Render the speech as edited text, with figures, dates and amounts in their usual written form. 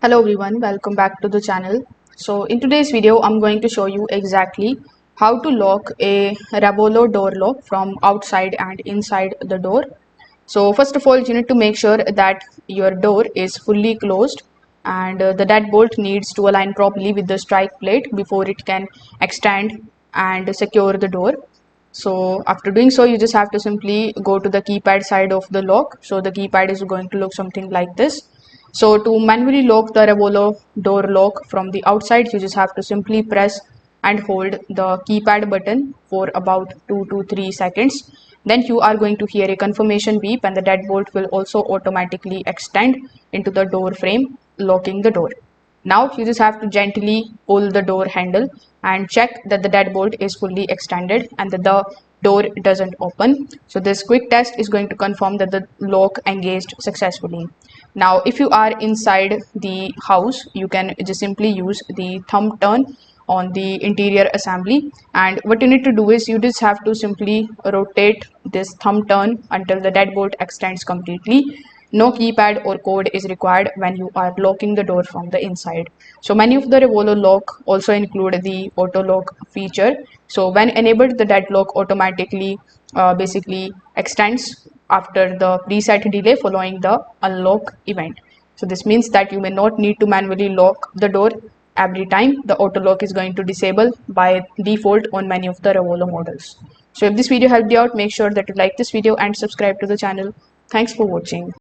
Hello everyone, welcome back to the channel. So in today's video, I'm going to show you exactly how to lock a Revolo door lock from outside and inside the door. So first of all, you need to make sure that your door is fully closed and the deadbolt needs to align properly with the strike plate before it can extend and secure the door. So after doing so, you just have to simply go to the keypad side of the lock. So the keypad is going to look something like this. So to manually lock the Revolo door lock from the outside, you just have to simply press and hold the keypad button for about 2 to 3 seconds. Then you are going to hear a confirmation beep and the deadbolt will also automatically extend into the door frame, locking the door. Now you just have to gently pull the door handle and check that the deadbolt is fully extended and that the door doesn't open. So this quick test is going to confirm that the lock engaged successfully. Now if you are inside the house, you can just simply use the thumb turn on the interior assembly, and what you need to do is you just have to simply rotate this thumb turn until the deadbolt extends completely. No keypad or code is required when you are locking the door from the inside. So many of the Revolo lock also include the auto lock feature. So when enabled, the deadlock automatically basically extends after the preset delay following the unlock event. So this means that you may not need to manually lock the door every time. The auto lock is going to disable by default on many of the Revolo models. So if this video helped you out, make sure that you like this video and subscribe to the channel. Thanks for watching.